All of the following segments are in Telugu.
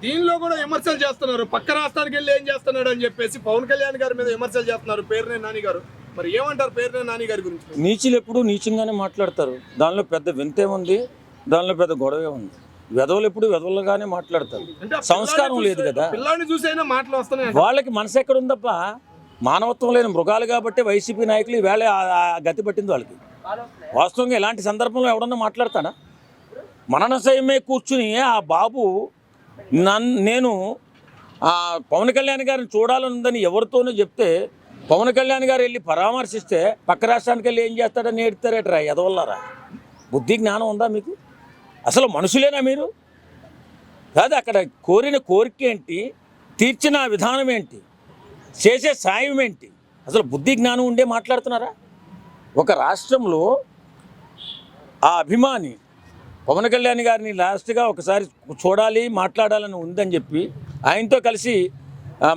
దీనిలో కూడా విమర్శలు చేస్తున్నారు. పక్క రాష్ట్రానికి వెళ్ళి ఏం చేస్తున్నాడు అని చెప్పేసి పవన్ కళ్యాణ్ గారి మీద విమర్శలు చేస్తున్నారు పేరునే నాని గారు. మరి ఏమంటారు పేరునే నాని గారి గురించి? నీచులు ఎప్పుడు నీచంగానే మాట్లాడతారు. దానిలో పెద్ద వింతే ఉంది, దానిలో పెద్ద గొడవే ఉంది. వెధవలు ఎప్పుడు వెధవలుగానే మాట్లాడతారు. సంస్కారం లేదు కదా. పిల్లాన్ని చూసైనా మాటలు వస్తున్నాయి. వాళ్ళకి మనసు ఎక్కడ ఉందప్ప? మానవత్వం లేని మృగాలు కాబట్టి వైసీపీ నాయకులు ఈవేళ గతి పట్టింది వాళ్ళకి. వాస్తవంగా ఇలాంటి సందర్భంలో ఎవడన్నా మాట్లాడతాడా? మననసయమే కూర్చుని ఆ బాబు నేను పవన్ కళ్యాణ్ గారిని చూడాలనుందని ఎవరితోనూ చెప్తే పవన్ కళ్యాణ్ గారు వెళ్ళి పరామర్శిస్తే పక్క రాష్ట్రానికి వెళ్ళి ఏం చేస్తాడని ఏడుతారేట్రా ఎదవల్లారా? బుద్ధి జ్ఞానం ఉందా మీకు? అసలు మనుషులేనా మీరు? కాదు, అక్కడ కోరిన కోరిక ఏంటి, తీర్చిన విధానం ఏంటి, చేసే సాయం ఏంటి? అసలు బుద్ధి జ్ఞానం ఉండే మాట్లాడుతున్నారా? ఒక రాష్ట్రంలో ఆ అభిమాని పవన్ కళ్యాణ్ గారిని లాస్ట్గా ఒకసారి చూడాలి, మాట్లాడాలని ఉందని చెప్పి ఆయనతో కలిసి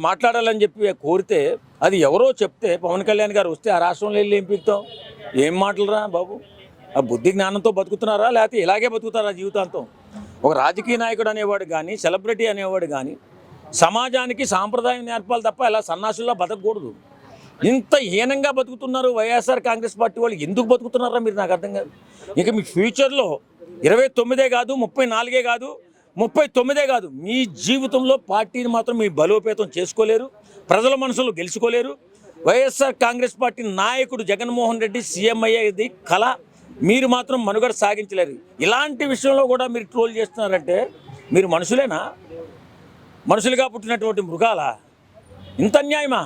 మాట్లాడాలని చెప్పి కోరితే అది ఎవరో చెప్తే పవన్ కళ్యాణ్ గారు వస్తే ఆ రాష్ట్రంలో వెళ్ళి ఏం పీకుతాం? ఏం మాటలురా బాబు? ఆ బుద్ధి జ్ఞానంతో బతుకుతున్నారా లేకపోతే ఇలాగే బతుకుతారా జీవితాంతం? ఒక రాజకీయ నాయకుడు అనేవాడు కానీ, సెలబ్రిటీ అనేవాడు కానీ సమాజానికి సాంప్రదాయం నేర్పాలి తప్ప ఇలా సన్నాసుల్లో బతకూడదు. ఇంత హీనంగా బతుకుతున్నారు వైఎస్ఆర్ కాంగ్రెస్ పార్టీ వాళ్ళు. ఎందుకు బతుకుతున్నారా మీరు? నాకు అర్థం కాదు. ఇక మీ ఫ్యూచర్లో 29 కాదు, 34 కాదు, 39 కాదు, మీ జీవితంలో పార్టీని మాత్రం మీ బలోపేతం చేసుకోలేరు, ప్రజల మనసులో గెలుచుకోలేరు. వైఎస్ఆర్ కాంగ్రెస్ పార్టీ నాయకుడు జగన్మోహన్ రెడ్డి సీఎం అయ్యేది కళ. మీరు మాత్రం మనుగడ సాగించలేరు. ఇలాంటి విషయంలో కూడా మీరు ట్రోల్ చేస్తున్నారంటే మీరు మనుషులేనా? మనుషులుగా పుట్టినటువంటి మృగాలా? ఇంత అన్యాయమా?